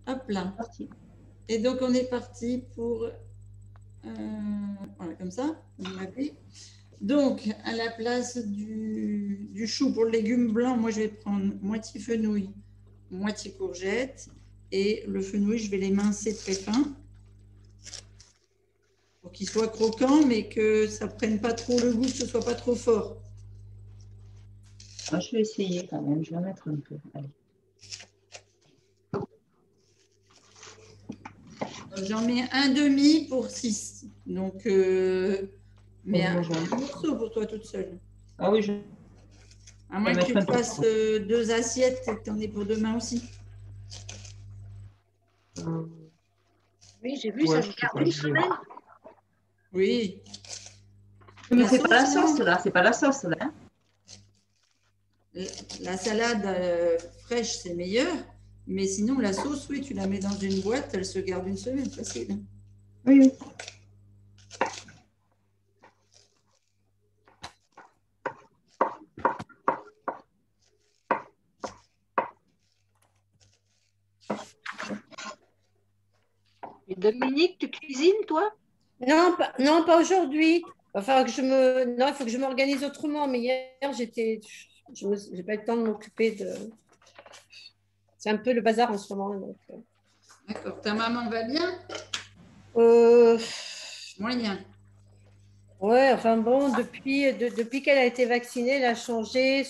Hop là. Parti. Et donc, on est parti pour... voilà, comme ça, vous m'avez. Donc, à la place du chou pour le légume blanc, moi, je vais prendre moitié fenouil, moitié courgette. Et le fenouil, je vais l'émincer très fin pour qu'il soit croquant, mais que ça ne prenne pas trop le goût, que ce ne soit pas trop fort. Moi, je vais essayer quand même. Je vais en mettre un peu. Allez. J'en mets un demi pour 6. Donc, mais un morceau pour toi toute seule. Ah oui, je À moins que tu te fasses 2 assiettes et que tu en aies pour demain aussi. Oui, j'ai vu, ça se garde une semaine. Oui. Mais c'est pas la sauce là, c'est pas la sauce là. Hein. La salade fraîche, c'est meilleur. Mais sinon, la sauce, oui, tu la mets dans une boîte, elle se garde une semaine, facile. Oui, oui. Et Dominique, tu cuisines, toi? Non, pas aujourd'hui. Enfin, non, il faut que je m'organise autrement. Mais hier, j'ai pas eu le temps de m'occuper de. C'est un peu le bazar en ce moment. D'accord. Ta maman va bien? Moyen. Ouais, enfin bon, depuis qu'elle a été vaccinée, elle a changé.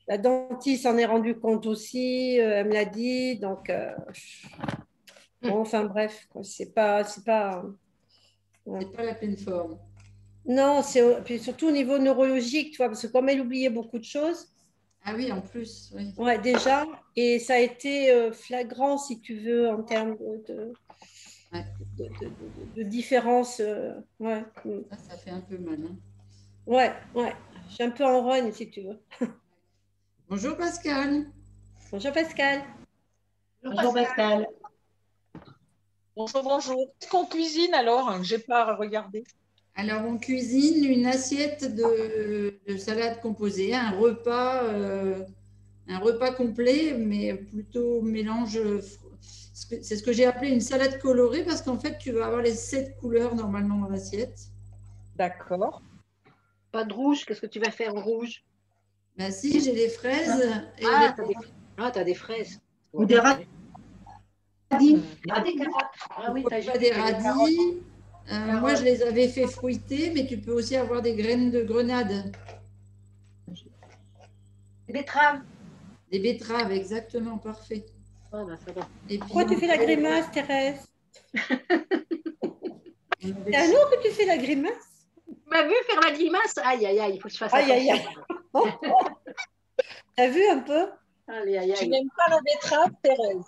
La dentiste s'en est rendue compte aussi, elle me l'a dit. Donc, bon, enfin bref, c'est pas. C'est pas la pleine forme. Non, puis surtout au niveau neurologique, tu vois, parce que comme elle oubliait beaucoup de choses. Ah oui, en plus, oui. Ouais, déjà, et ça a été flagrant, si tu veux, en termes de différence. Ouais. Ça fait un peu mal. Hein. Ouais. Je suis un peu en rogne, si tu veux. Bonjour Pascal. Bonjour Pascal. Bonjour Pascal. Bonjour. Qu'est-ce qu'on cuisine alors? J'ai pas regardé. Alors, on cuisine une assiette de salade composée, un repas complet, mais plutôt mélange. C'est ce que j'ai appelé une salade colorée parce qu'en fait, tu vas avoir les 7 couleurs normalement dans l'assiette. D'accord. Pas de rouge, qu'est-ce que tu vas faire en rouge? Ben si, j'ai des fraises. T'as des fraises. Ou des radis. Des carottes. Ah oui, pas des radis. Moi, je les avais fait fruiter, mais tu peux aussi avoir des graines de grenade. Des betteraves. Des betteraves, exactement, parfait. Oh, ben, ça va. Et pourquoi tu fais la grimace, Thérèse? C'est à nous que tu fais la grimace? Tu m'as vu faire la grimace? Aïe, aïe, aïe, il faut que je fasse attention. Aïe, aïe. T'as vu un peu? Aïe, aïe, aïe. Tu n'aimes pas la betterave, Thérèse?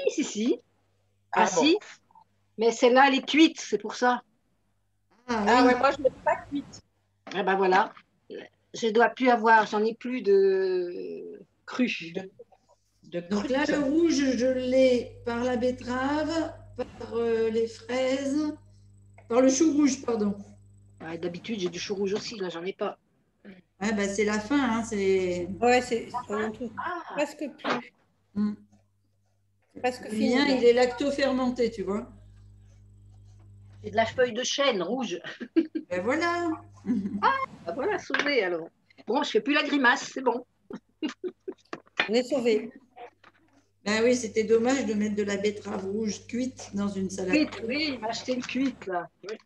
Si. Ah bon. Si. Mais celle-là, elle est cuite, c'est pour ça. Ah ouais, moi je ne l'ai pas cuite. Ah ben voilà. Je dois plus avoir, j'en ai plus de cru. Donc là, le rouge, je l'ai par la betterave, par les fraises, par le chou rouge, pardon. Ouais, d'habitude, j'ai du chou rouge aussi, là, j'en ai pas. Ouais, bah, c'est la fin, hein, c'est... Ouais, c'est presque plus. Presque fini. Le mien, il est lacto-fermenté, tu vois. C'est de la feuille de chêne rouge. Ben voilà. Ah, voilà, sauvé alors. Bon, je fais plus la grimace, c'est bon. On est sauvés. Ben oui, c'était dommage de mettre de la betterave rouge cuite dans une salade. Cuite, oui, il m'a acheté une cuite, là. Oui.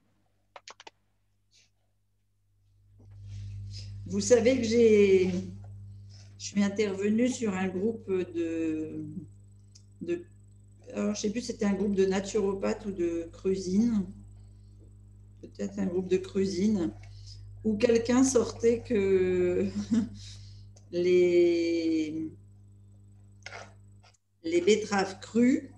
Vous savez que je suis intervenue sur un groupe alors, je ne sais plus si c'était un groupe de naturopathes ou de creusine, peut-être un groupe de creusine, où quelqu'un sortait que les betteraves crues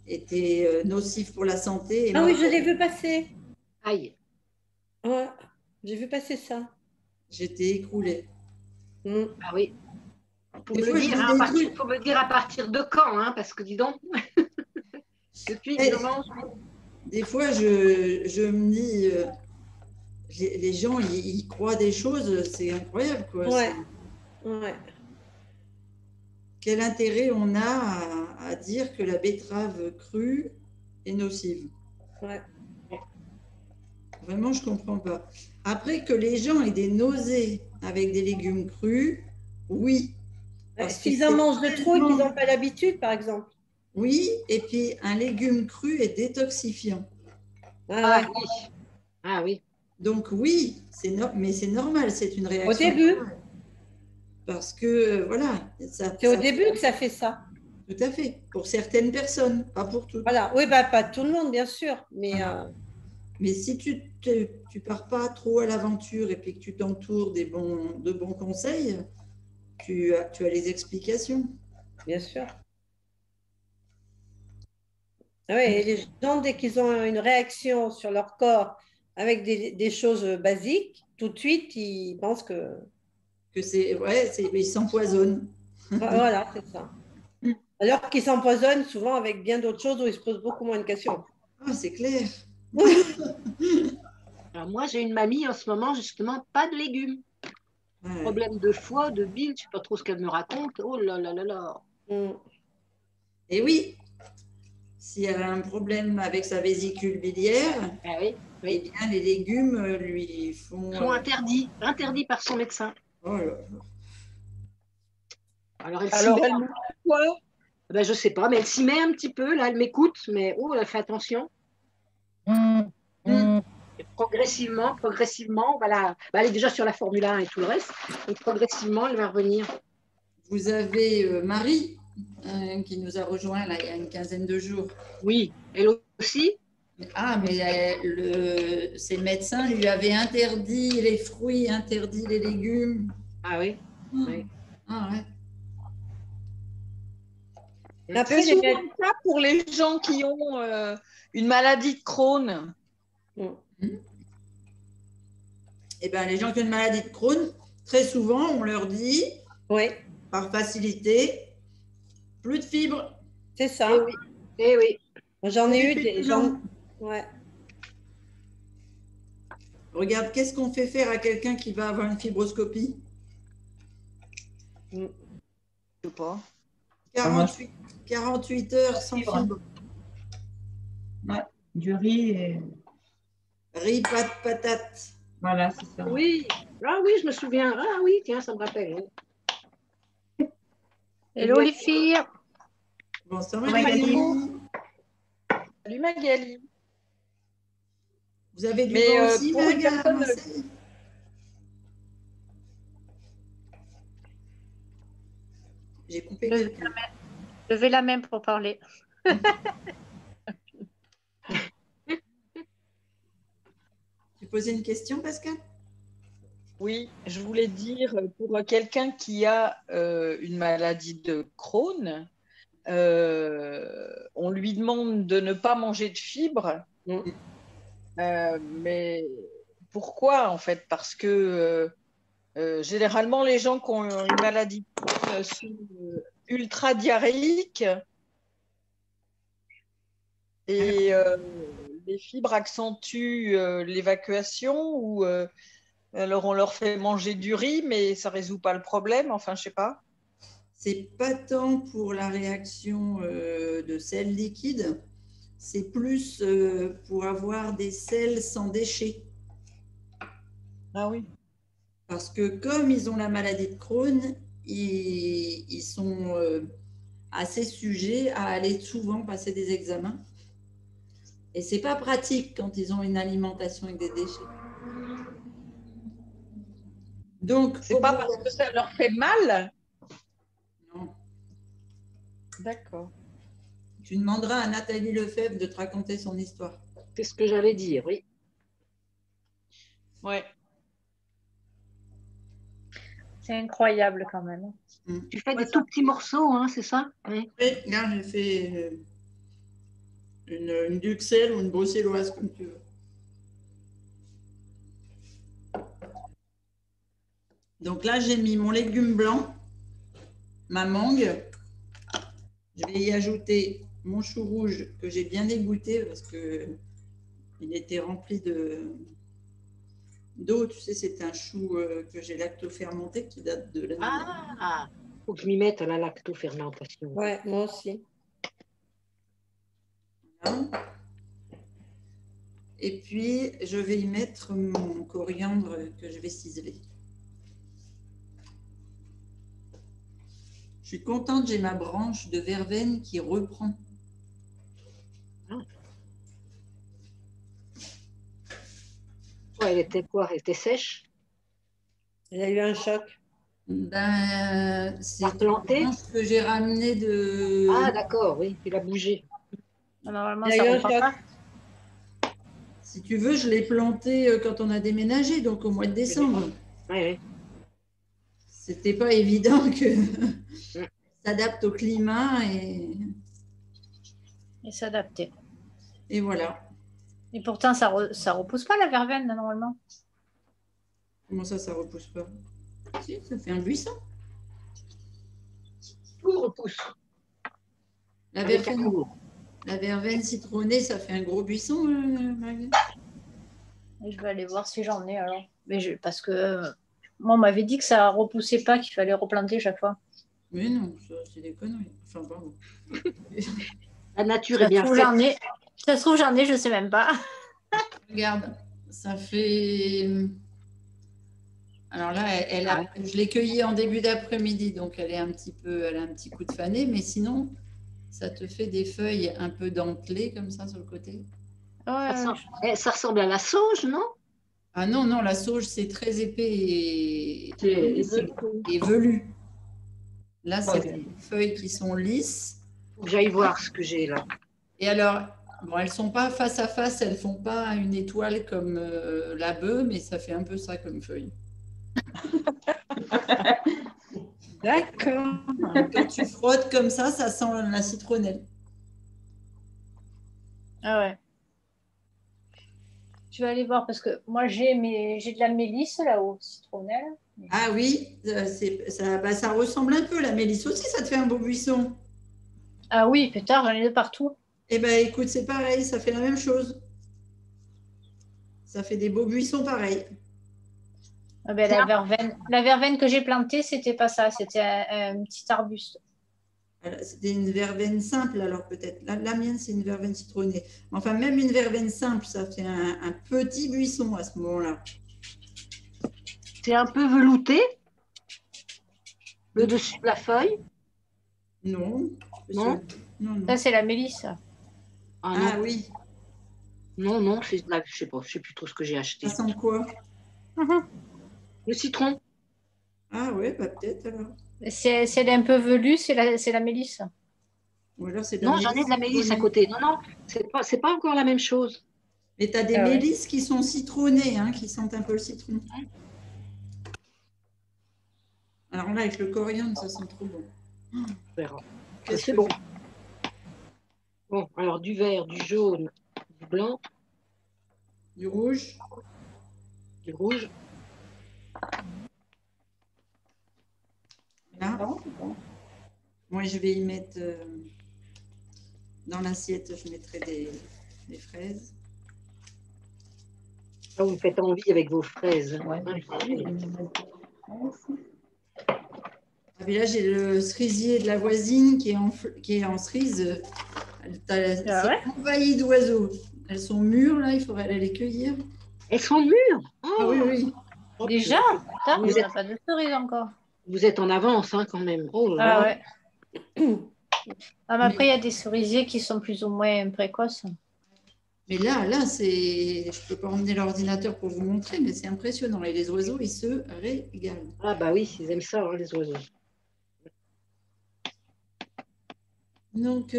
étaient nocives pour la santé. Et ah oui, je l'ai vu passer. Aïe. Ouais, j'ai vu passer ça. J'étais écroulée. Ah oui. Faut Des me fois, le dire à partir de quand, hein, parce que dis donc, depuis que je mange. Des fois, je me dis, les gens, ils croient des choses, c'est incroyable, quoi. Ouais. Ouais. quel intérêt on a à dire que la betterave crue est nocive? Ouais. Vraiment, je ne comprends pas. Après, que les gens aient des nausées avec des légumes crus, oui. Parce que S'ils en c'est mangent de trop et qu'ils tellement- n'ont pas l'habitude, par exemple. Oui, et puis un légume cru est détoxifiant. Ah Ouais. oui. Ah oui. Donc oui, mais c'est normal, c'est une Au réaction début, normale. Parce que, voilà, c'est au début que ça fait ça. tout à fait. Pour certaines personnes, pas pour toutes. Voilà. Oui, bah, pas tout le monde, bien sûr. Mais Voilà. Mais si tu pars pas trop à l'aventure et puis que tu t'entoures de bons conseils, tu as les explications. bien sûr. Ah ouais, et les gens, dès qu'ils ont une réaction sur leur corps avec des choses basiques, tout de suite, ils pensent que… Ils s'empoisonnent. Voilà, c'est ça. Alors qu'ils s'empoisonnent souvent avec bien d'autres choses où ils se posent beaucoup moins de questions. Ah, c'est clair. Alors moi, j'ai une mamie en ce moment, justement, pas de légumes. Ouais. Problème de foie, de bile, je ne sais pas trop ce qu'elle me raconte. Oh là là là là. Mm. Et oui, s'il y a un problème avec sa vésicule biliaire, Ah oui, eh oui. bien, les légumes lui font. Sont interdits par son médecin. Oh là là. Alors elle s'y Alors, met. elle mange quoi? Ben, je sais pas, mais elle s'y met un petit peu, là, elle m'écoute, mais oh, elle fait attention. Et progressivement, voilà. Ben, elle est déjà sur la Formule 1 et tout le reste, et progressivement, elle va revenir. Vous avez Marie qui nous a rejoint là, il y a une quinzaine de jours. Oui, elle aussi. Ah, mais ses médecins lui avaient interdit les fruits, interdit les légumes. Ah oui, oui. Ah ouais. Après, C'est souvent le cas pour les gens qui ont une maladie de Crohn. Eh bien, les gens qui ont une maladie de Crohn, très souvent, on leur dit, oui, par facilité, plus de fibres. c'est ça. Eh oui, eh oui. J'en ai eu Des des… féculents. Ouais. Regarde, qu'est-ce qu'on fait faire à quelqu'un qui va avoir une fibroscopie? Je sais pas. 48 heures sans Fibre. fibre. Ouais, du riz et Riz, pâte, patate. voilà, c'est ça. Oui, ah oui, je me souviens. Ah oui, tiens, ça me rappelle. Oui. Hello les filles. Bonsoir Magali. Magali. Salut Magali. Vous avez du Mais, vent aussi, pour une Magali, à personne- Marseille? J'ai coupé quelqu'un. Levez la main pour parler. Tu posais une question, Pascal? Oui, je voulais dire, pour quelqu'un qui a une maladie de Crohn, on lui demande de ne pas manger de fibres. Mais pourquoi en fait? Parce que généralement, les gens qui ont une maladie de Crohn sont ultra diarrhéiques et les fibres accentuent l'évacuation ou alors on leur fait manger du riz, mais ça résout pas le problème. Enfin, je sais pas. C'est pas tant pour la réaction de sels liquides, c'est plus pour avoir des sels sans déchets. Ah oui. Parce que comme ils ont la maladie de Crohn, ils sont assez sujets à aller souvent passer des examens. Et c'est pas pratique quand ils ont une alimentation avec des déchets. Donc, C'est pas parce que ça leur fait mal? Non. D'accord. Tu demanderas à Nathalie Lefebvre de te raconter son histoire. C'est ce que j'allais dire, oui. Ouais. C'est incroyable quand même. Tu fais des tout petits morceaux, hein, c'est ça? Oui. Oui, là, j'ai fait une duxelle ou une bruxelloise, comme tu veux. Donc là, j'ai mis mon légume blanc, ma mangue. Je vais y ajouter mon chou rouge que j'ai bien égoutté parce qu'il était rempli d'eau. Tu sais, c'est un chou que j'ai lactofermenté qui date de l'année. Ah, faut que je m'y mette à la lactofermentation. Ouais, moi aussi. Voilà. Et puis, je vais y mettre mon coriandre que je vais ciseler. Je suis contente, j'ai ma branche de verveine qui reprend. Ouais, elle était quoi? Elle était sèche? Il a eu un choc. Ben, c'est une Planté? branche que j'ai ramenée de... Ah, d'accord, oui, il a bougé. Normalement, Il a ça eu un reprend choc. pas. Si tu veux, je l'ai plantée quand on a déménagé, donc au mois de décembre. Oui, C'était pas évident que Mm. s'adapte au climat Et s'adapter. et voilà. Et pourtant, ça repousse pas la verveine, normalement. Comment ça repousse pas? Si, ça fait un buisson. tout repousse. La Avec verveine, amour. la verveine citronnée, ça fait un gros buisson, Marie. Et je vais aller voir si j'en ai alors. Parce que moi, on m'avait dit que ça repoussait pas, qu'il fallait replanter chaque fois. Mais non, ça, c'est des conneries. Enfin, pardon. La nature Ça est se bien trouve, faite. j'en ai. Ça se trouve, j'en ai, je sais même pas. Regarde, ça fait... Alors là, je l'ai cueillie en début d'après-midi, donc elle a un petit coup de fanée, mais sinon, ça te fait des feuilles un peu dentelées comme ça sur le côté. Ça ressemble à la sauge, non? Ah non, non, la sauge, c'est très épais C'est et velu. Là, c'est Ok. des feuilles qui sont lisses. Faut que j'aille voir ce que j'ai là. Et alors, bon, elles ne sont pas face à face, elles ne font pas une étoile comme la bœuf, mais ça fait un peu ça comme feuille. D'accord. Quand tu frottes comme ça sent la citronnelle. Ah ouais. Je vais aller voir parce que moi, j'ai de la mélisse là-haut, citronnelle. Ah oui, ça ressemble un peu, la mélisse aussi, ça te fait un beau buisson. Ah oui, putain, j'en ai de partout. Eh bien, écoute, c'est pareil, ça fait la même chose. Ça fait des beaux buissons pareils. Ah ben, la verveine que j'ai plantée, c'était pas ça, c'était un petit arbuste. C'était une verveine simple, alors peut-être. La mienne, c'est une verveine citronnée. Enfin, même une verveine simple, ça fait un petit buisson à ce moment-là. C'est un peu velouté, le dessus de la feuille. Non. Non. Non. Ça, c'est la mélisse. Ah, Ah non. oui, Non, c'est de la... je sais pas, je sais plus trop ce que j'ai acheté. ça sent quoi? Le citron. Ah ouais, bah peut-être alors. C'est un peu velu, c'est la mélisse. Ou alors c'est de Non, j'en ai de la mélisse à côté. Non, c'est pas encore la même chose. Mais tu as des Ah ouais. mélisses qui sont citronnées, hein, qui sentent un peu le citron. Alors là, avec le coriandre, ça sent trop bon. On verra. Qu'est-ce C'est que bon. Bon, alors du vert, du jaune, du blanc, Du rouge. du rouge. Là. Moi, je vais y mettre dans l'assiette, je mettrai des fraises. Ah, vous me faites envie avec vos fraises. Ah, puis là, j'ai le cerisier de la voisine qui est en cerise. C'est ouais envahi d'oiseaux. Elles sont mûres, là, il faudrait aller les cueillir. Elles sont mûres. Ah oui, oui. Oh, Déjà? Putain, Vous on êtes- n'a pas de cerise encore. Vous êtes en avance hein, quand même. Oh là Ah là. ouais. Ah, mais après, il y a des cerisiers qui sont plus ou moins précoces. Mais là, je ne peux pas emmener l'ordinateur pour vous montrer, mais c'est impressionnant. Et les oiseaux, ils se régalent. Ah bah oui, ils aiment ça, hein, les oiseaux. Donc, Tu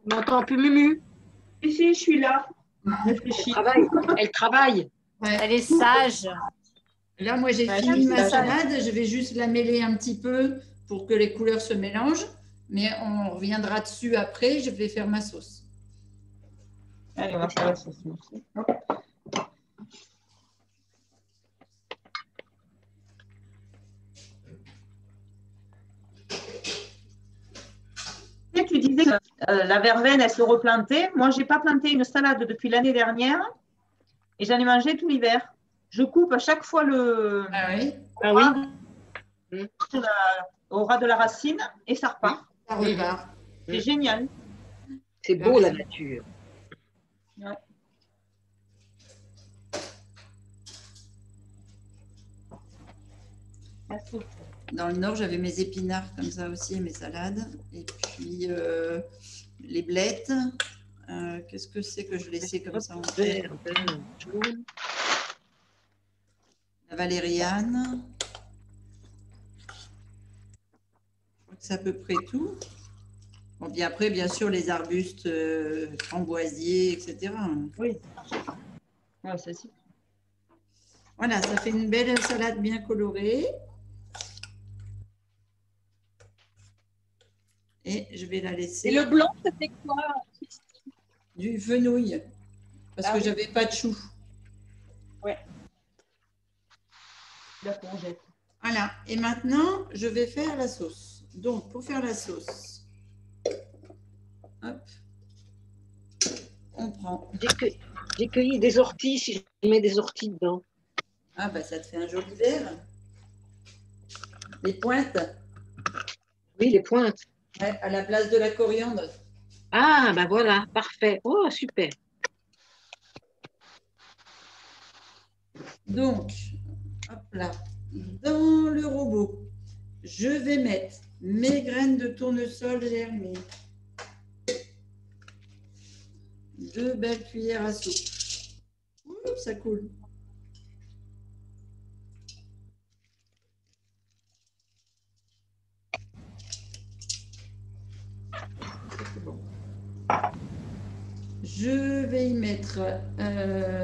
m'entends plus, Mumu? Si, je suis là. Elle travaille. ouais. Elle est sage. Là, moi, j'ai Ouais, fini j'aime ma ça, salade. Je vais juste la mêler un petit peu pour que les couleurs se mélangent. Mais on reviendra dessus après. Je vais faire ma sauce. Allez, on va faire la sauce. Tu disais que la verveine, elle se replantait. Moi, je n'ai pas planté une salade depuis l'année dernière et j'en ai mangé tout l'hiver. Je coupe à chaque fois Ah oui? Ah oui. au ras de la racine et ça repart. Ça repart. C'est génial. C'est beau la nature. Ouais. Merci. Dans le Nord, j'avais mes épinards comme ça aussi, mes salades. Et puis les blettes. Qu'est-ce que c'est que je laissais comme ça en terre? Vert, jaune. La valériane. Je crois que c'est à peu près tout. Bon, puis après, bien sûr, les arbustes framboisiers, etc. Oui. Ouais, c'est ça. Voilà, ça fait une belle salade bien colorée. Et je vais la laisser. Et le blanc, c'était quoi? Du fenouil, parce que oui. j'avais pas de chou. Ouais. La courgette. Voilà, et maintenant, je vais faire la sauce. Donc, pour faire la sauce, hop, on prend. J'ai cueilli des orties, si je mets des orties dedans. Ah, bah ça te fait un joli verre. Les pointes, Oui, les pointes. ouais, à la place de la coriandre. Ah, ben voilà, parfait. Oh, super. Donc, hop là, dans le robot, je vais mettre mes graines de tournesol germées. 2 belles cuillères à soupe. Oups, ça coule. Je vais y mettre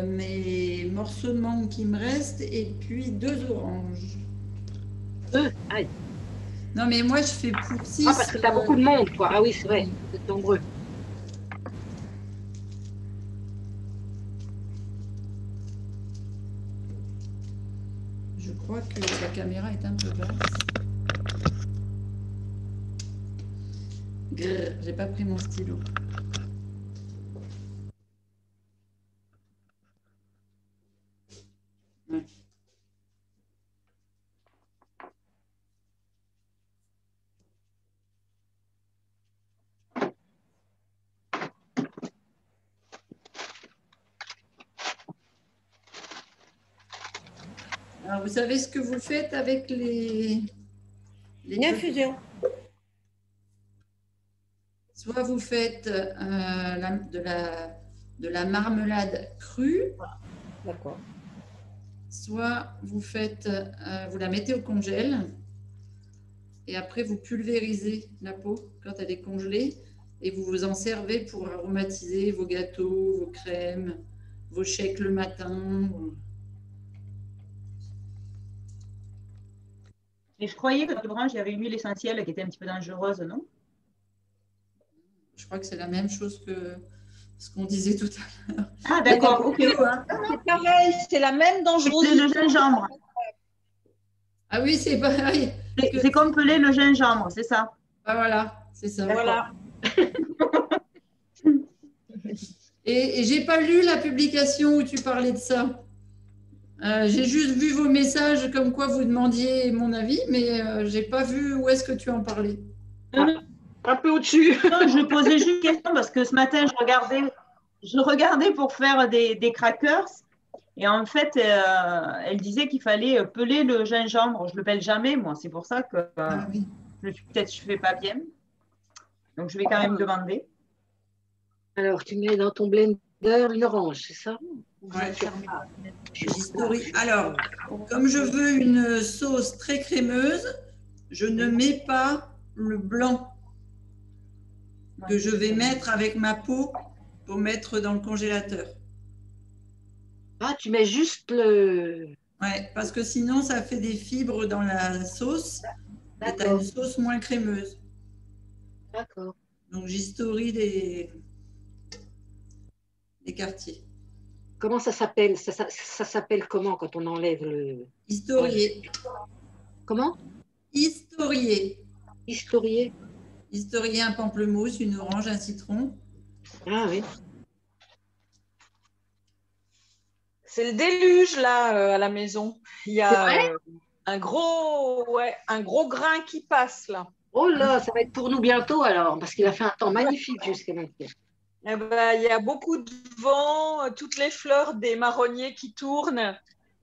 mes morceaux de mangue qui me restent et puis 2 oranges. Aïe. Non, mais moi, je fais pour 6. Ah, parce que tu as beaucoup de monde, quoi. Ah oui, c'est vrai, vous êtes nombreux. Je crois que la caméra est un peu basse. Grrr, j'ai pas pris mon stylo. Ouais. Alors, vous savez ce que vous faites avec les Une infusion. Soit vous faites de la marmelade crue, D'accord. soit vous vous la mettez au congèle et après vous pulvérisez la peau quand elle est congelée et vous vous en servez pour aromatiser vos gâteaux, vos crèmes, vos shakes le matin. Et je croyais que dans l'orange, il y avait une huile essentielle qui était un petit peu dangereuse, non? Je crois que c'est la même chose que ce qu'on disait tout à l'heure. Ah, d'accord, ok. C'est pareil, c'est la même C'est dangerosité. le gingembre. Ah oui, c'est pareil. C'est comme peler le gingembre, c'est ça. Ah, voilà, c'est ça. Voilà. Et j'ai pas lu la publication où tu parlais de ça. J'ai juste vu vos messages comme quoi vous demandiez mon avis, mais j'ai pas vu où est-ce que tu en parlais. Un peu au-dessus. Non, je posais juste une question parce que ce matin, je regardais pour faire des crackers. Et en fait, elle disait qu'il fallait peler le gingembre. Je ne le pèle jamais, moi. C'est pour ça que Ah oui. peut-être je ne fais pas bien. Donc, je vais quand même demander. Alors, tu mets dans ton blender une orange, c'est ça? Ouais. Alors, comme je veux une sauce très crémeuse, je ne mets pas le blanc que je vais mettre avec ma peau pour mettre dans le congélateur. Ah, tu mets juste le... Ouais, parce que sinon, ça fait des fibres dans la sauce et tu as une sauce moins crémeuse. D'accord. Donc, j'historie les quartiers. Comment ça s'appelle? Ça s'appelle comment quand on enlève le... Historier. Comment? Historier. Historier. Historier, un pamplemousse, une orange, un citron. Ah oui. C'est le déluge là à la maison. Il y a un gros grain qui passe là. Oh là, ça va être pour nous bientôt alors, parce qu'il a fait un temps magnifique jusqu'à maintenant. Eh ben, il y a beaucoup de vent, toutes les fleurs des marronniers qui tournent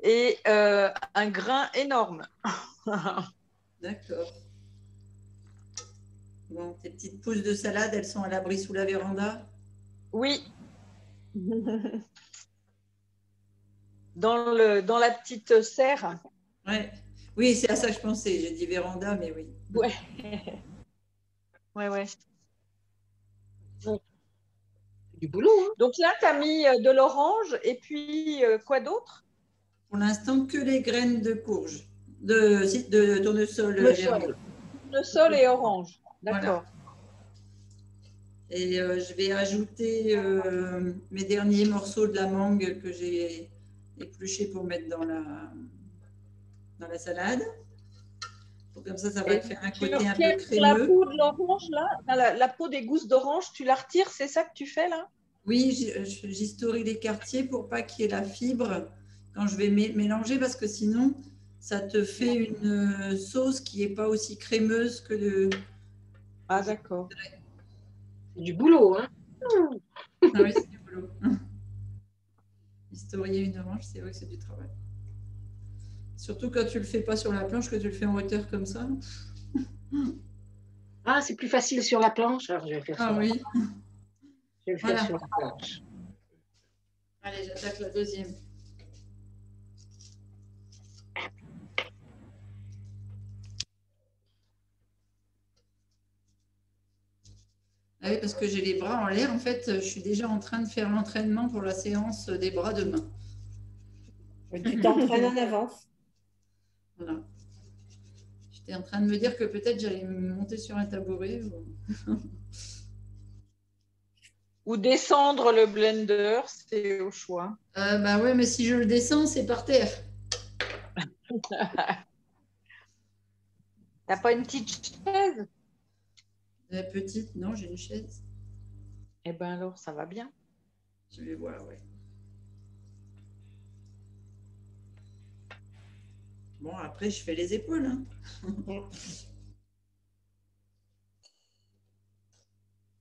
et un grain énorme. D'accord. Bon, tes petites pousses de salade, elles sont à l'abri sous la véranda? Oui. Dans la petite serre. Ouais. Oui, c'est à ça que je pensais. J'ai dit véranda, mais oui. Ouais. Ouais. Du boulot, hein. Donc là, tu as mis de l'orange et puis quoi d'autre? Pour l'instant, que les graines de courge, de tournesol. Tournesol et orange. D'accord. Voilà. Et je vais ajouter mes derniers morceaux de la mangue que j'ai épluchés pour mettre dans la salade. Donc, comme ça va faire un côté un peu crémeux. La peau de l'orange, là, la peau des gousses d'orange, tu la retires, c'est ça que tu fais là? Oui, j'historie les quartiers pour pas qu'il y ait la fibre quand je vais mélanger, parce que sinon, ça te fait une sauce qui n'est pas aussi crémeuse que le... Ah, d'accord. C'est du boulot, hein. Ah oui, c'est du boulot. Historier une orange, c'est vrai que c'est du travail. Surtout quand tu le fais pas sur la planche, que tu le fais en hauteur comme ça. Ah, c'est plus facile sur la planche. Alors, je vais faire ça. Ah oui. Je vais le faire sur la planche. Allez, j'attaque la deuxième. Ah oui, parce que j'ai les bras en l'air. En fait, je suis déjà en train de faire l'entraînement pour la séance des bras demain. Tu t'entraînes en avance. Voilà. J'étais en train de me dire que peut-être j'allais me monter sur un tabouret. Ou descendre le blender, c'est au choix. Bah ouais, mais si je le descends, c'est par terre. T'as pas une petite chaise? Petite, non, j'ai une chaise. Eh bien alors, ça va bien. Je vais voir, oui. Bon, après, je fais les épaules. Hein.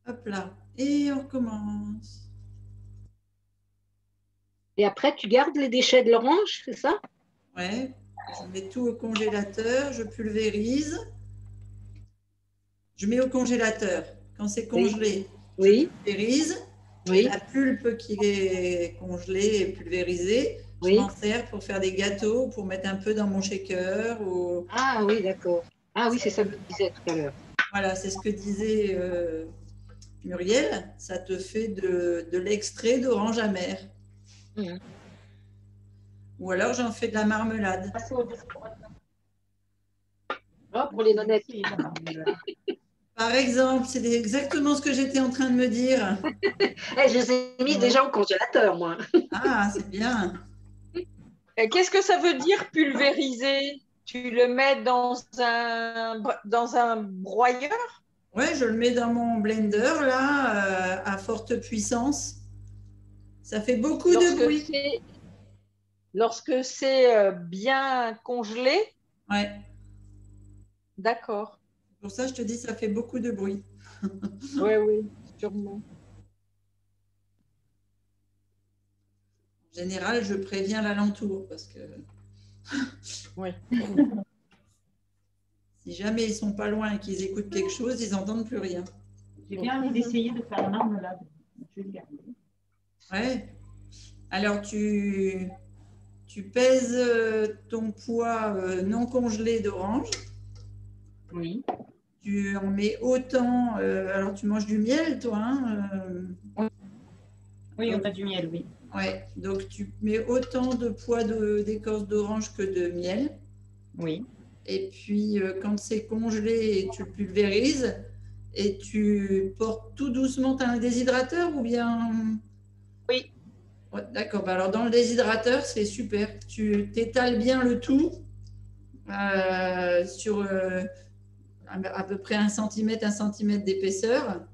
Hop là. Et on recommence. Et après, tu gardes les déchets de l'orange, c'est ça? Ouais. Je mets tout au congélateur, je pulvérise. Je mets au congélateur. Quand c'est congelé, oui. Je pulvérise. Oui. La pulpe qui est congelée et pulvérisée, je m'en sers pour faire des gâteaux, pour mettre un peu dans mon shaker. Ou... Ah oui, d'accord. Ah oui, c'est ça que je disais tout à l'heure. Voilà, c'est ce que disait Muriel. Ça te fait de l'extrait d'orange amère. Mmh. Ou alors j'en fais de la marmelade. Oh, pour les nonettes. Par exemple, c'est exactement ce que j'étais en train de me dire. Je les ai mis déjà au congélateur, moi. Ah, c'est bien. Qu'est-ce que ça veut dire pulvériser? Tu le mets dans un broyeur? Ouais, je le mets dans mon blender, là, à forte puissance. Ça fait beaucoup de bruit. Lorsque c'est bien congelé? Ouais. D'accord. Pour ça, je te dis, ça fait beaucoup de bruit. Oui, sûrement. En général, je préviens l'alentour parce que oui. Si jamais ils sont pas loin et qu'ils écoutent quelque chose, ils n'entendent plus rien. J'ai bien envie d'essayer de faire la marmelade. Je vais le garder. Ouais. Alors, tu pèses ton poids non congelé d'orange. Oui. Tu en mets autant. Alors, tu manges du miel, toi, hein Oui, on a du miel, oui. Ouais. Donc, tu mets autant de poids d'écorce d'orange que de miel. Oui. Et puis, quand c'est congelé, tu le pulvérises et tu portes tout doucement. Tu as un déshydrateur ou bien? Oui. Ouais, d'accord. Bah alors, dans le déshydrateur, c'est super. Tu t'étales bien le tout sur à peu près 1 cm d'épaisseur.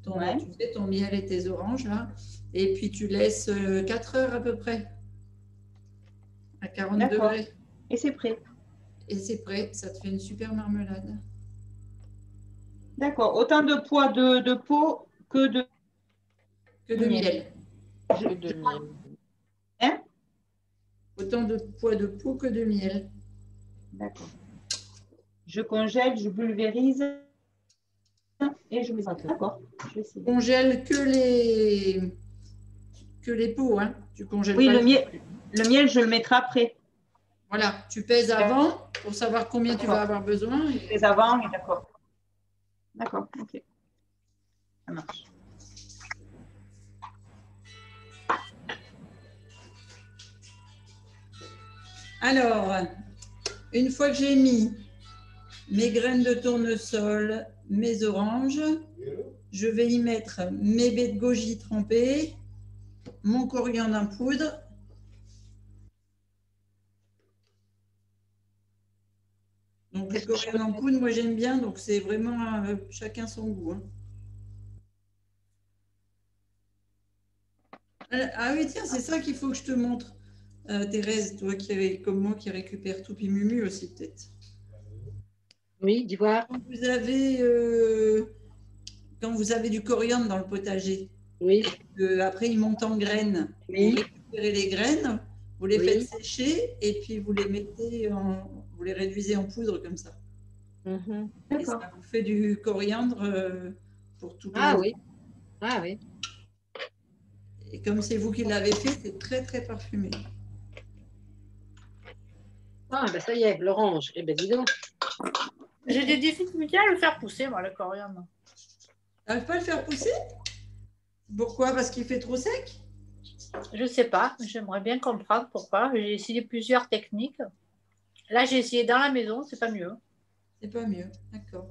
Ouais. Tu fais ton miel et tes oranges, là. Et puis, tu laisses 4 heures à peu près, à 40 degrés. Et c'est prêt. et c'est prêt. Ça te fait une super marmelade. D'accord. Autant de poids de pot que de miel. Que de miel. Hein? Autant de poids de pot que de miel. D'accord. Je congèle, je pulvérise et je mets ça. D'accord. Je vais essayer. Congèle que les pots, hein. Tu congèles Oui, pas le miel, je le mettrai après. Voilà, tu pèses avant pour savoir combien tu vas avoir besoin. Les avant, d'accord. D'accord, ok. Ça marche. Alors, une fois que j'ai mis mes graines de tournesol, mes oranges, je vais y mettre mes baies de goji trempées, mon coriandre en poudre. Donc, le coriandre en poudre, moi j'aime bien, donc c'est vraiment chacun son goût. Hein. Ah oui, tiens, c'est ça qu'il faut que je te montre. Thérèse, toi qui es comme moi, qui récupère tout, puis Mumu aussi peut-être. Oui, dis voir. Quand vous avez du coriandre dans le potager, Oui. Après il monte en graines, Oui. vous récupérez les graines, vous les Oui. faites sécher et puis vous les vous les réduisez en poudre comme ça. Et ça vous fait du coriandre pour tout. Ah oui. Ah oui. Et comme c'est vous qui l'avez fait, c'est très très parfumé. Ah ben ça y est, l'orange. Eh ben dis donc. J'ai des difficultés à le faire pousser, moi, le coriandre. T'arrives pas à le faire pousser? Pourquoi? Parce qu'il fait trop sec? Je sais pas, j'aimerais bien comprendre pourquoi. J'ai essayé plusieurs techniques. Là, j'ai essayé dans la maison, c'est pas mieux. C'est pas mieux, d'accord.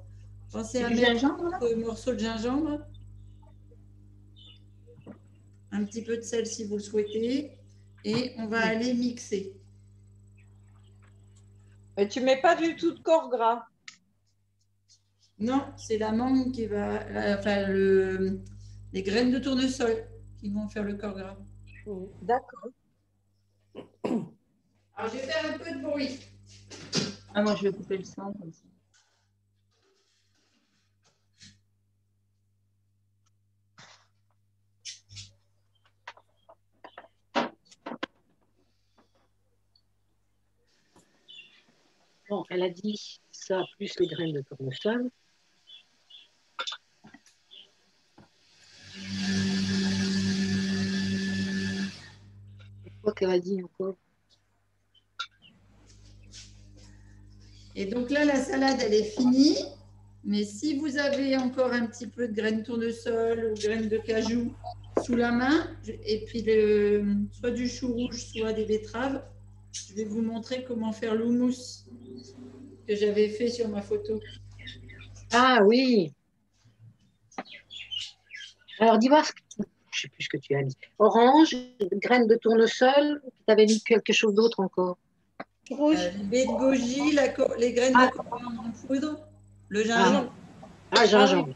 Pensez à Du mettre gingembre, un morceau de gingembre, un petit peu de sel si vous le souhaitez, et on va aller mixer. Mais tu mets pas du tout de corps gras. Non, c'est la mangue qui va, enfin les graines de tournesol qui vont faire le corps gras. D'accord. Alors je vais faire un peu de bruit. Ah, moi, je vais couper le sang comme ça. Bon, elle a dit ça plus les graines de tournesol. Quoi qu'elle a dit encore? Et donc là, la salade, elle est finie. Mais si vous avez encore un petit peu de graines de tournesol ou graines de cajou sous la main, et puis soit du chou rouge, soit des betteraves, je vais vous montrer comment faire l'houmous que j'avais fait sur ma photo. Ah oui. Alors dis voir, je ne sais plus ce que tu as dit. Orange, graines de tournesol, tu avais mis quelque chose d'autre encore. Les baies de goji, les graines de coriandre en poudre, le gingembre. Ah, gingembre.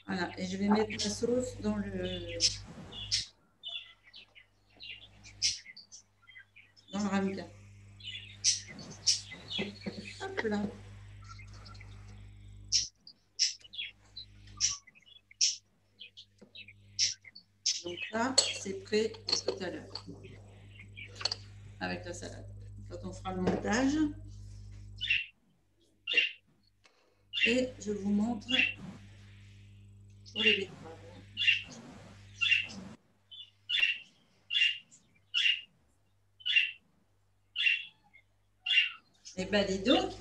Voilà, et je vais mettre la sauce dans le ramequin. Hop là. Donc là, c'est prêt pour tout à l'heure. Avec la salade. Quand on fera le montage. Et je vous montre pour les betteraves. Eh bien, dis donc.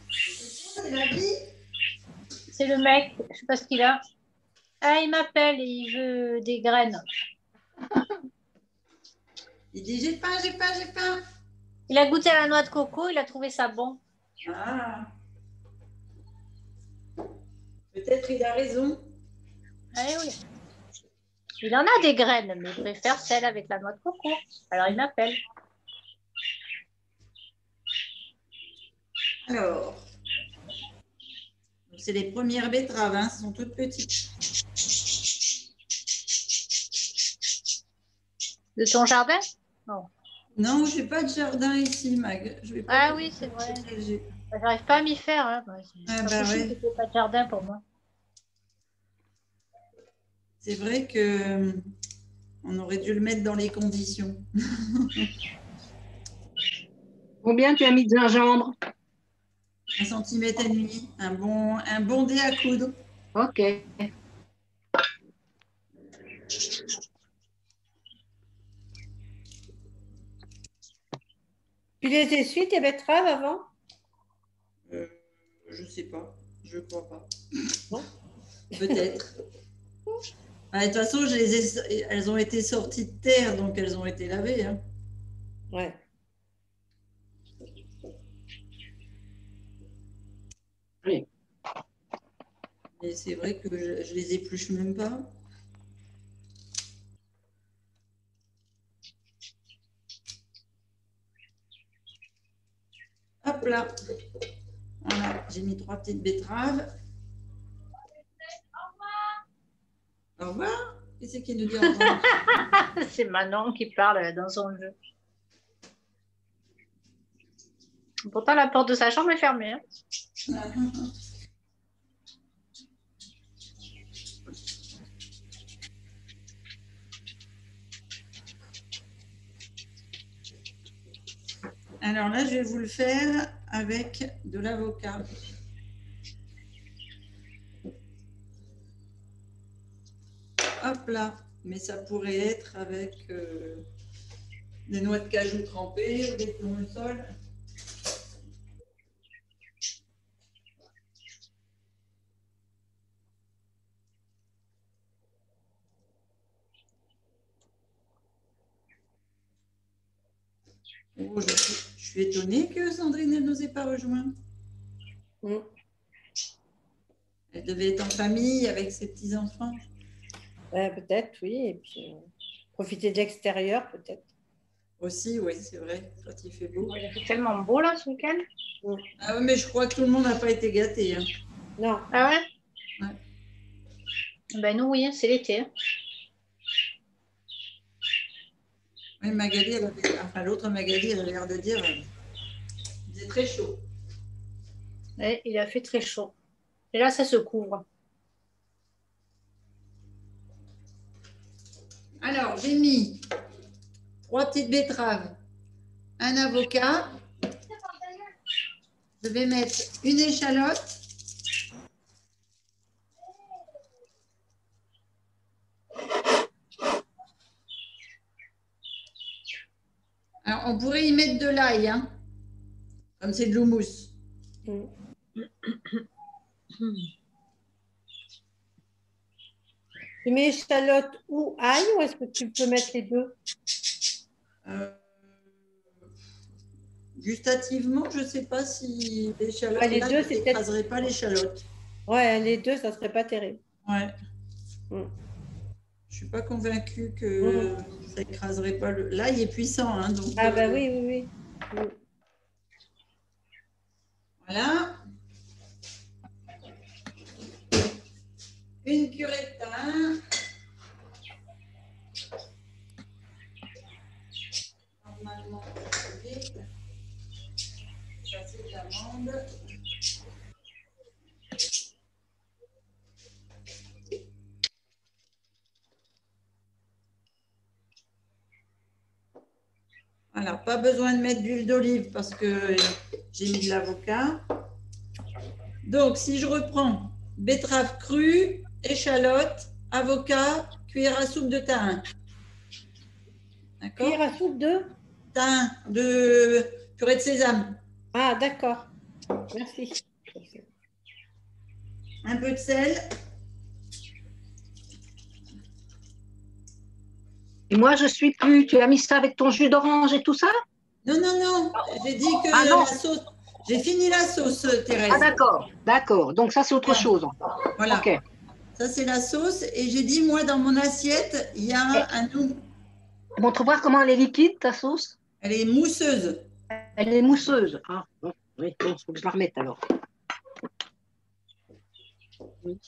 C'est la vie. C'est le mec, je sais pas ce qu'il a. Ah, il m'appelle et il veut des graines. Il dit j'ai faim, j'ai faim, j'ai faim. Il a goûté à la noix de coco, il a trouvé ça bon. Ah. Peut-être il a raison. Ah oui. Il en a des graines, mais il préfère celle avec la noix de coco. Alors il m'appelle. Alors, c'est les premières betteraves, hein, elles sont toutes petites. De ton jardin? Non. Non, j'ai pas de jardin ici, Mag. Je vais pas Ah te oui, c'est vrai. protéger. J'arrive pas à m'y faire. Hein. C'est Ah pas bah possible ouais. que tu aies pas de jardin pour moi. C'est vrai que on aurait dû le mettre dans les conditions. Combien tu as mis de gingembre? 1,5 cm, un bon dé à coudre. Ok. Tu les essuies, tes betteraves avant? Je sais pas, je crois pas. Non. Peut-être. Ah, de toute façon, elles ont été sorties de terre, donc elles ont été lavées. Hein. Ouais. Oui. Et c'est vrai que je les épluche même pas. Hop là. Voilà, j'ai mis 3 petites betteraves. Au revoir. Qui c'est qui nous dit au revoir? C'est Manon qui parle dans son jeu. Pourtant, la porte de sa chambre est fermée. Hein. Alors là, je vais vous le faire avec de l'avocat. Hop là. Mais ça pourrait être avec des noix de cajou trempées ou des tournesols. Oh, je suis étonnée que Sandrine ne nous ait pas rejoint. Mm. Elle devait être en famille avec ses petits-enfants. Peut-être, oui. Et puis, profiter de l'extérieur, peut-être. Aussi, oui, c'est vrai, quand il fait beau. Il fait tellement beau là ce week-end. Ah oui, mais je crois que tout le monde n'a pas été gâté. Hein. Non. Ah ouais? Ouais. Ben nous, oui, c'est l'été. Hein. Oui, Magali, l'autre Magali, elle avait l'air de dire il faisait très chaud. Ouais, il a fait très chaud. Et là, ça se couvre. Alors, j'ai mis 3 petites betteraves, un avocat. Je vais mettre une échalote. Alors, on pourrait y mettre de l'ail, hein, comme c'est de l'houmous. Mm. Tu mets échalote ou ail ou est-ce que tu peux mettre les deux? Gustativement, je ne sais pas si l'échalote, Ouais, les là, deux, il c'est n'écraserait pas l'échalote. Ouais, les deux, ça serait pas terrible. Ouais. Mm. Je suis pas convaincue que ça écraserait pas le. L'ail est puissant, hein, donc. Ah bah oui, oui, oui. Mm. Voilà. Une curée de thym. Normalement, vite. Passer d'amande. Voilà, pas besoin de mettre d'huile d'olive parce que j'ai mis de l'avocat. Donc, si je reprends betterave crue, échalote, avocat, cuillère à soupe de thym. D'accord? Cuillère à soupe de? Thym, de purée de sésame. Ah, d'accord. Merci. Un peu de sel. Et moi, je suis plus. Tu as mis ça avec ton jus d'orange et tout ça? Non, non, non. J'ai dit que Ah non. la sauce. J'ai fini la sauce, Thérèse. Ah d'accord, d'accord. Donc ça, c'est autre chose. Voilà. Ok. Ça, c'est la sauce. Et j'ai dit, moi, dans mon assiette, il y a un oum. Montre voir comment elle est liquide, ta sauce. Elle est mousseuse. Elle est mousseuse. Ah, bon, oui, il faut que je la remette alors. Oui.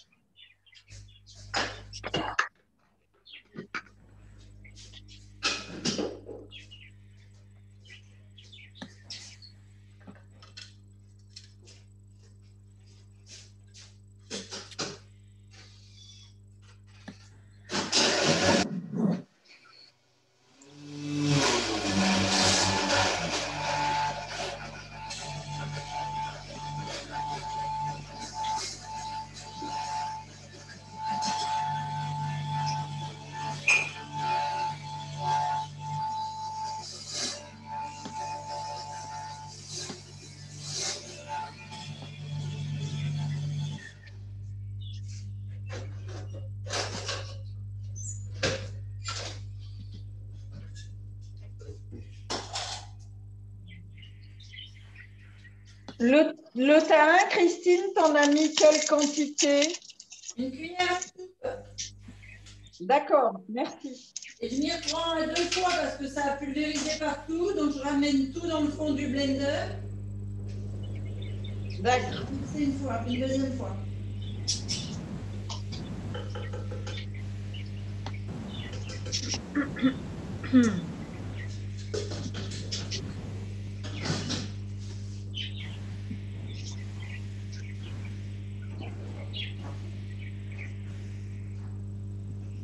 Le thym, Christine, t'en as mis quelle quantité? Une cuillère à soupe. D'accord, merci. Et je m'y reprends 2 fois parce que ça a pulvérisé partout. Donc, je ramène tout dans le fond du blender. D'accord. C'est une fois, puis une deuxième fois.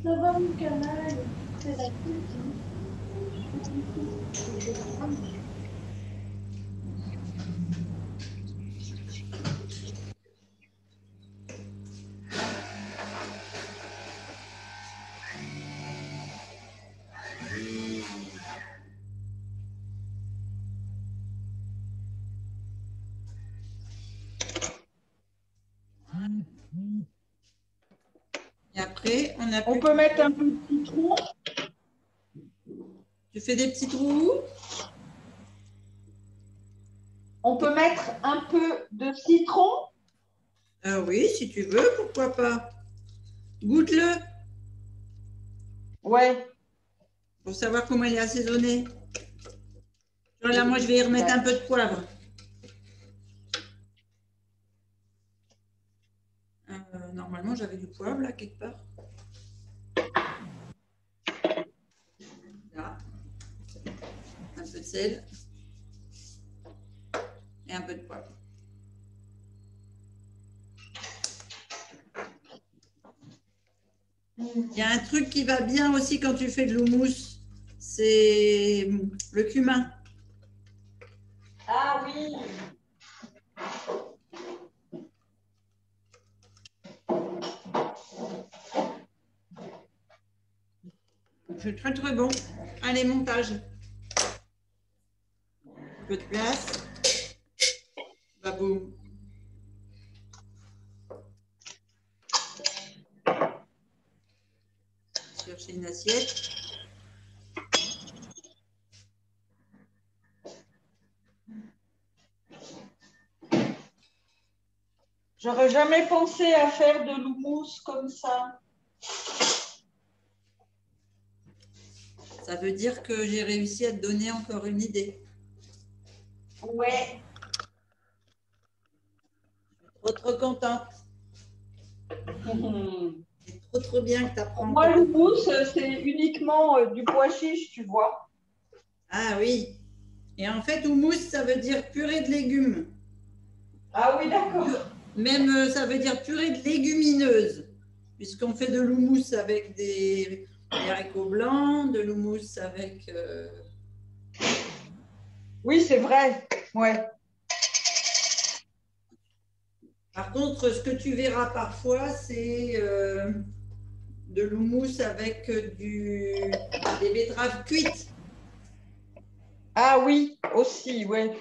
Ça va, mon canal. C'est la petite. Et après, On peut mettre un peu de citron. Tu fais des petits trous. On peut mettre un peu de citron. Oui, si tu veux, pourquoi pas. Goûte-le Ouais. pour savoir comment il est assaisonné. Voilà, moi, je vais y remettre un peu de poivre. Normalement, j'avais du poivre là, quelque part. Là. Un peu de sel. Et un peu de poivre. Il y a un truc qui va bien aussi quand tu fais de l'houmous, c'est le cumin. Ah oui. C'est très très bon. Allez, montage. Un peu de place. Baboum. Chercher une assiette. J'aurais jamais pensé à faire de l'houmous comme ça. Ça veut dire que j'ai réussi à te donner encore une idée. Ouais. Trop trop contente. C'est trop trop bien que tu apprends. Moi, l'houmous, c'est uniquement du pois chiche, tu vois. Ah oui. Et en fait, houmous, ça veut dire purée de légumes. Ah oui, d'accord. Même, ça veut dire purée de légumineuses. Puisqu'on fait de l'houmous avec des haricots blancs, de l'houmous avec... Oui, c'est vrai. Ouais. Par contre, ce que tu verras parfois, c'est de l'houmous avec des betteraves cuites. Ah oui, aussi, ouais.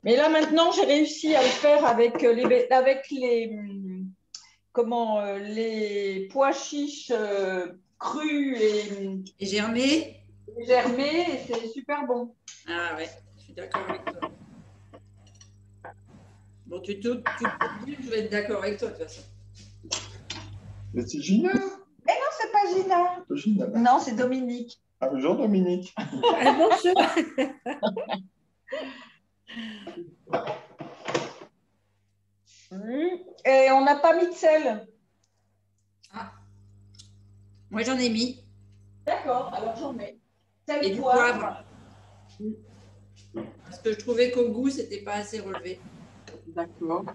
Mais là, maintenant, j'ai réussi à le faire avec les pois chiches crus Et germé. germés, et c'est super bon. Ah ouais, je suis d'accord avec toi. Bon, tu te dis que je vais être d'accord avec toi, de toute façon. Mais c'est Gina. Mais non, c'est pas Gina. C'est Gina. Non, c'est Dominique. Ah, bonjour Dominique. Ah, bonjour. Et on n'a pas mis de sel. Ah. Moi, j'en ai mis. D'accord, alors j'en mets. Sel, Et du poivre. Parce que je trouvais qu'au goût, c'était pas assez relevé. D'accord.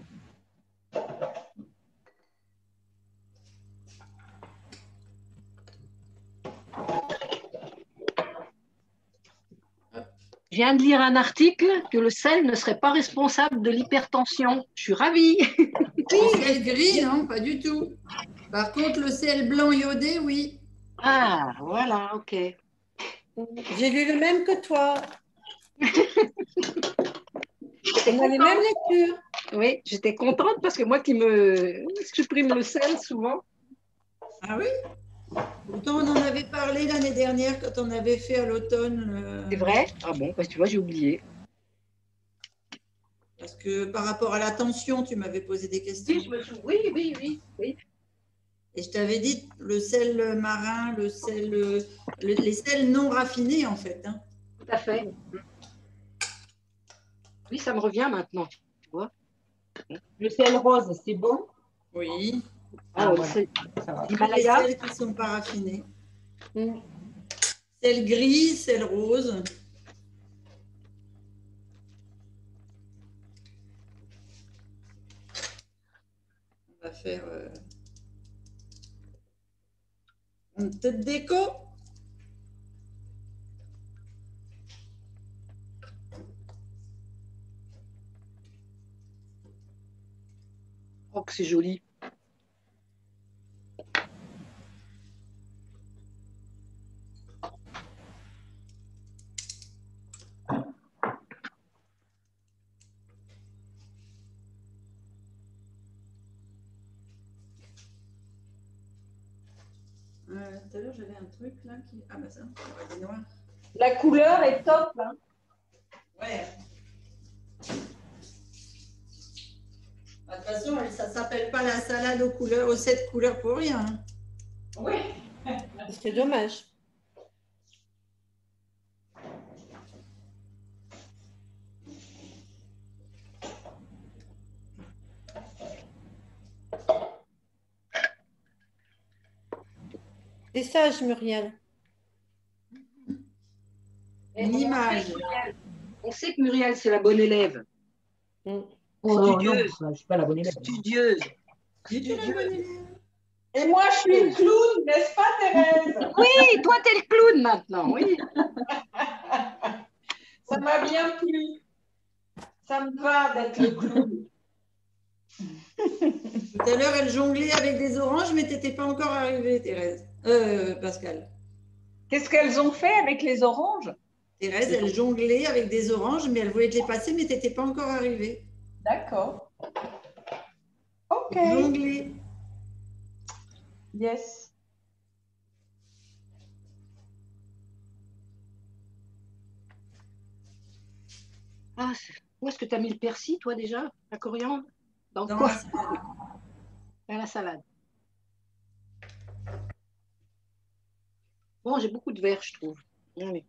Je viens de lire un article que le sel ne serait pas responsable de l'hypertension. Je suis ravie. Le sel gris, non, pas du tout. Par contre, le sel blanc iodé, oui. Ah, voilà, ok. J'ai lu le même que toi. On a les mêmes lectures. Oui, j'étais contente parce que moi qui me supprime le sel souvent. Ah oui? Pourtant, on en avait parlé l'année dernière quand on avait fait à l'automne. C'est vrai? Ah bon, bah, tu vois, j'ai oublié. Parce que par rapport à la tension, tu m'avais posé des questions. Oui, je me souviens. Oui, oui, oui, oui. Et je t'avais dit le sel marin, le sel, les sels non raffinés, en fait. Hein. Tout à fait. Oui, ça me revient maintenant, tu vois. Le sel rose, c'est bon? Oui. Ah, voilà. c'est Ça va. Tous les Himalaya. sels qui ne sont pas raffinés. Mm. Sel gris, sel rose. On va faire une petite déco. Oh, que c'est joli. Tout à l'heure, j'avais un truc là qui. Ah, bah ça, on va des noirs. La couleur est top. Hein. Ouais. Bah, de toute façon, ça ne s'appelle pas la salade aux 7 couleurs pour rien. Hein. Oui. C'est dommage. C'est sage, Muriel. Une image. On sait que Muriel, c'est la bonne élève. Mm. Oh non, Studieuse. je ne suis pas la bonne élève. Studieuse. Tu es la bonne élève. Et moi, je suis le clown, n'est-ce pas, Thérèse? Oui, toi, t'es le clown maintenant, oui. Ça m'a bien plu. Ça me va d'être le clown. Tout à l'heure, elle jonglait avec des oranges, mais tu n'étais pas encore arrivée, Thérèse. Pascal. Qu'est-ce qu'elles ont fait avec les oranges? Thérèse, elle jonglait avec des oranges, mais elle voulait te les passer, mais tu n'étais pas encore arrivée. D'accord. OK. Jongler. Yes. Ah, où est-ce que tu as mis le persil, toi, déjà? La coriandre? Dans Dans quoi? la salade. Dans la salade. Bon, j'ai beaucoup de verre, je trouve. Oui.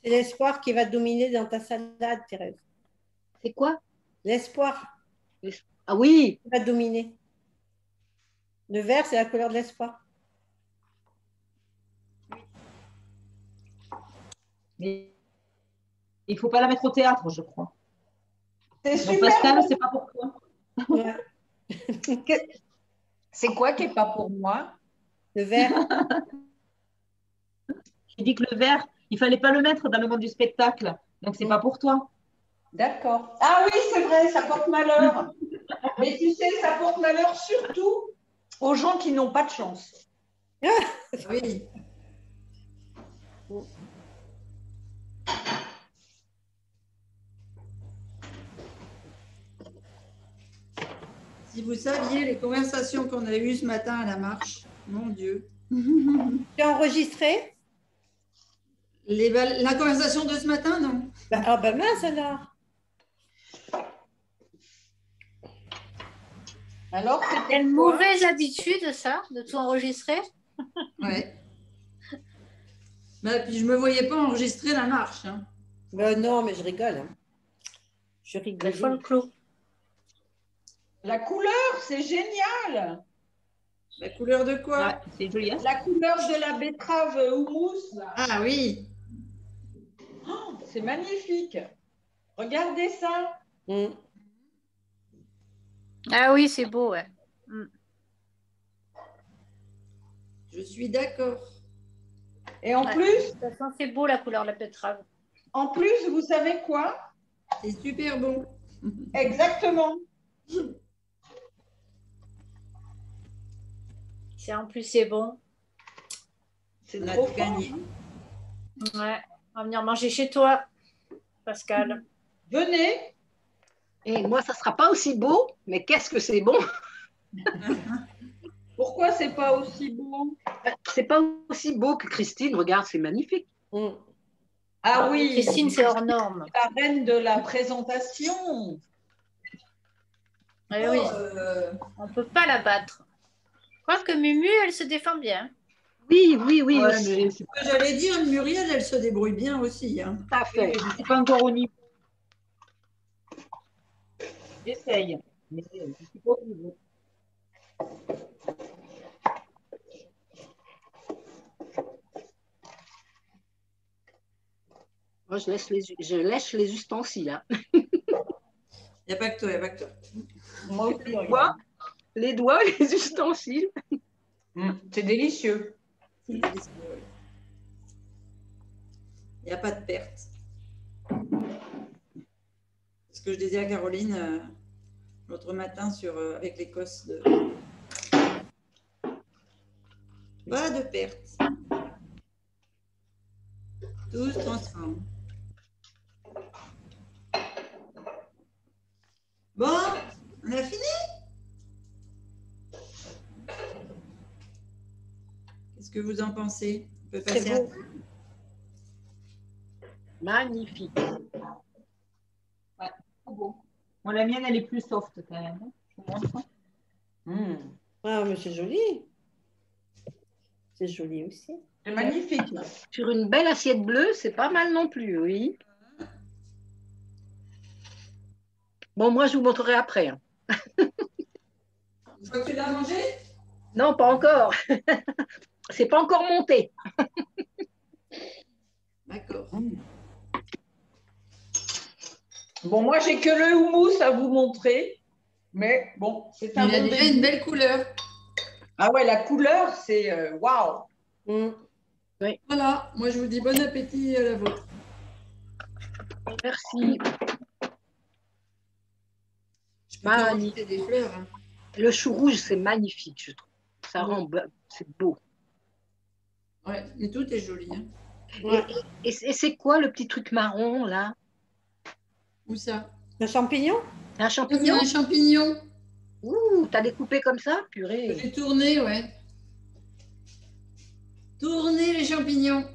C'est l'espoir qui va dominer dans ta salade, Thérèse. C'est quoi? L'espoir Ah oui, qui va dominer. Le vert, c'est la couleur de l'espoir. Mais il ne faut pas la mettre au théâtre, je crois. C'est Donc, super. Pascal, c'est pas pour toi. Ouais. C'est quoi qui n'est pas pour moi? Le vert. J'ai dit que le vert, il ne fallait pas le mettre dans le monde du spectacle. Donc, c'est pas pour toi. D'accord. Ah oui, c'est vrai, ça porte malheur. Mais tu sais, ça porte malheur surtout aux gens qui n'ont pas de chance. Oui. Si vous saviez les conversations qu'on a eues ce matin à la marche, mon Dieu. Tu as enregistré? La conversation de ce matin, non? Ah ben mince alors. Alors, c'était Quelle quoi? mauvaise habitude, ça, de tout enregistrer. Ouais. Bah, puis je ne me voyais pas enregistrer la marche. Hein. Ben non, mais je rigole. Hein. Je Le rigole. folklore. La couleur, c'est génial. La couleur de quoi? Ouais, c'est joli. Hein? La couleur de la betterave houmous, là. Ah oui. Oh, c'est magnifique. Regardez ça. Mm. Ah oui, c'est beau, ouais. Je suis d'accord. Et en Ouais. plus, De toute façon, c'est beau la couleur de la betterave. vous savez quoi? C'est super bon. Exactement. En plus, c'est bon. C'est On a trop tout fort. gagné. Ouais. On va venir manger chez toi, Pascal. Venez. Et moi, ça ne sera pas aussi beau, mais qu'est-ce que c'est bon. Pourquoi c'est pas aussi beau? C'est pas aussi beau que Christine. Regarde, c'est magnifique. Mm. Ah oui, Christine, c'est hors norme. la reine de la présentation. Eh oui, Oh, on ne peut pas la battre. Quoique Mumu, elle se défend bien. Oui, oui, oui, Ouais, aussi. mais Ce que j'allais dire, Muriel, elle se débrouille bien aussi. Hein. Tout à fait. je ne suis pas encore au niveau. J'essaye, mais je ne suis pas au niveau. Moi, je lèche les ustensiles. Hein. Il n'y a pas que toi, il n'y a pas que toi. Moi aussi, Les regarde. doigts, les doigts, les ustensiles. C'est délicieux. Il n'y a pas de perte. Ce que je disais à Caroline l'autre matin avec l'Écosse. Pas de perte. Tout se transforme. Bon, on a fini? Qu'est-ce que vous en pensez? On peut passer à... Magnifique. Bon, la mienne, elle est plus soft quand même. Je vous montre. Ah, mais c'est joli. C'est joli aussi. C'est magnifique. Sur une belle assiette bleue, c'est pas mal non plus, oui. Bon, moi, je vous montrerai après. Hein. Une fois que tu l'as mangé? Non, pas encore. C'est pas encore monté. D'accord. Bon, moi, j'ai que le houmous à vous montrer. Mais bon, c'est un Il a bon déjà début. une belle couleur. Ah ouais, la couleur, c'est waouh. Mm. Voilà, moi je vous dis bon appétit à la vôtre. Merci. Je peux faire rajouter des fleurs. Hein. Le chou rouge, c'est magnifique, je trouve. Ça rend, c'est beau. Ouais, mais tout est joli. Hein. Ouais. Et c'est quoi le petit truc marron, là? Où ça? Le champignon? C'est un C'est champignon? un champignon. Ouh, t'as découpé comme ça? Purée. J'ai tourné, ouais. Tourner les champignons.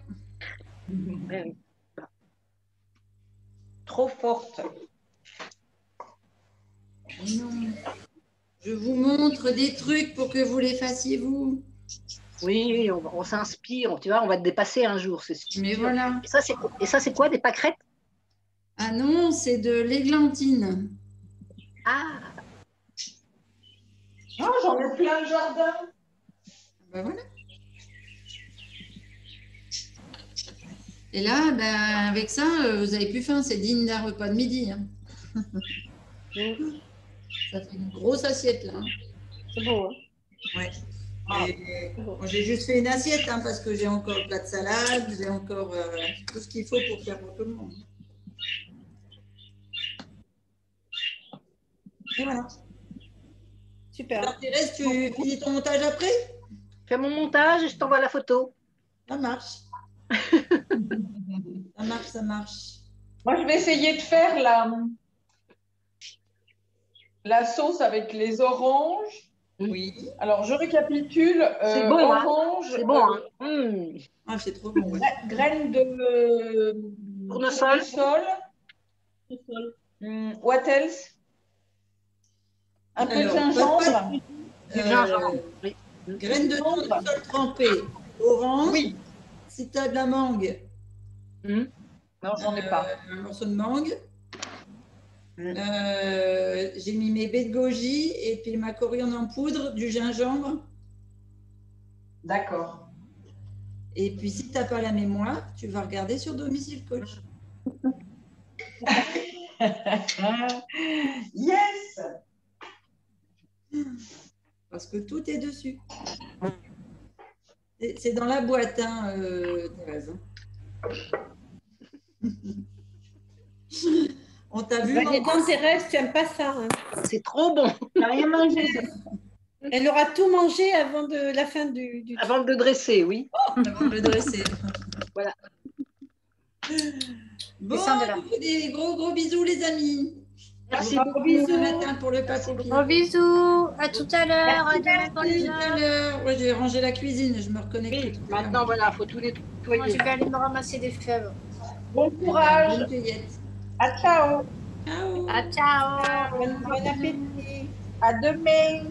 Ouais. Trop forte. Mais non. Je vous montre des trucs pour que vous les fassiez vous. Oui, on s'inspire. Tu vois, on va te dépasser un jour, c'est sûr. Mais voilà. Et ça, c'est quoi, des pâquerettes? Ah non, c'est de l'églantine. Ah, Oh, j'en ai plein le jardin. Ben voilà. Et là, ben, avec ça, vous avez plus faim. C'est digne d'un repas de midi. Hein. Ça fait une grosse assiette là. Hein. C'est beau, hein? Ouais. Et, bon, j'ai juste fait une assiette hein, parce que j'ai encore le plat de salade, j'ai encore tout ce qu'il faut pour faire pour tout le monde. Et voilà. Super. Alors Thérèse, tu finis ton montage après? fais mon montage et je t'envoie la photo. Ça marche. Ça marche, ça marche. Moi, je vais essayer de faire la sauce avec les oranges. Oui. Alors, je récapitule. C'est bon, hein? Orange. C'est bon, hein? Ah, c'est trop bon. Ouais. Graines de Tournesol. What else? Un peu de Alors, gingembre. Du gingembre. Oui. Graines de tournesol trempées. Orange. Oui. Si tu as de la mangue. Non, j'en ai pas. Un morceau de mangue. J'ai mis mes baies de goji et puis ma coriandre en poudre, du gingembre. D'accord. Et puis si tu n'as pas la mémoire, tu vas regarder sur Domicile Coach. Yes! Parce que tout est dessus. C'est dans la boîte, hein, Thérèse. On t'a vu. Et dans Thérèse, tu n'aimes pas ça. Hein? C'est trop bon. T'as rien mangé. Elle aura tout mangé avant de la fin du... Avant de le dresser, oui. Avant de le dresser. Voilà. Bon, Descends de là. je vous fais des gros bisous, les amis. Merci Gros beaucoup. bisous ce matin pour le papier. Gros bisous. À tout à l'heure. À demain pour les Tout à autres. l'heure. Ouais, j'ai rangé la cuisine, je me reconnecte. Oui, tout à l'heure. maintenant, voilà, il faut tout Moi, nettoyer. je vais aller me ramasser des fèves. Bon Bonne courage. cueillette. À ciao. Ciao. Ah, ciao. Bon appétit. À demain.